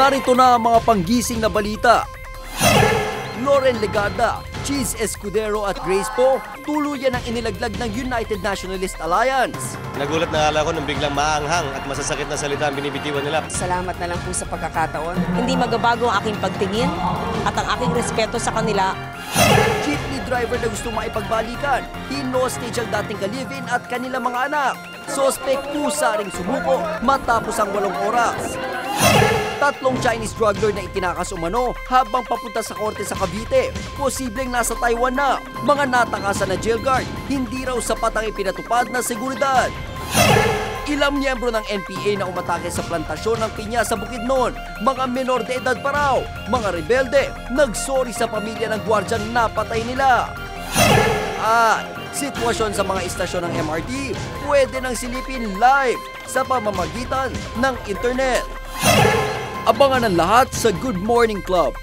Narito na ang mga panggising na balita. Loren Legarda, Cheese Escudero at Grace Poe tuluyan ang inilaglag ng United Nationalist Alliance. Nagulat na akala ko nung biglang maanghang at masasakit na salita ang binibitiwan nila. Salamat na lang po sa pagkakataon. Hindi magbabago ang aking pagtingin at ang aking respeto sa kanila. Jeepney driver na gusto maipagbalikan, hinostage ang dating kalivin at kanilang mga anak. Sospek pusa ring sumuko matapos ang 8 oras. 3 Chinese drug lord na itinakas umano habang papunta sa korte sa Cavite. Posibleng nasa Taiwan na. Mga natakasan na jail guard, hindi raw sapat ang ipinatupad na seguridad. Ilang miyembro ng NPA na umatake sa plantasyon ng pinya sa Bukidnon. Mga menor de edad pa raw. Mga rebelde, nagsorry sa pamilya ng gwardyang napatay nila. At sitwasyon sa mga istasyon ng MRT, pwede nang silipin live sa pamamagitan ng internet. Abangan ang lahat sa Good Morning Club.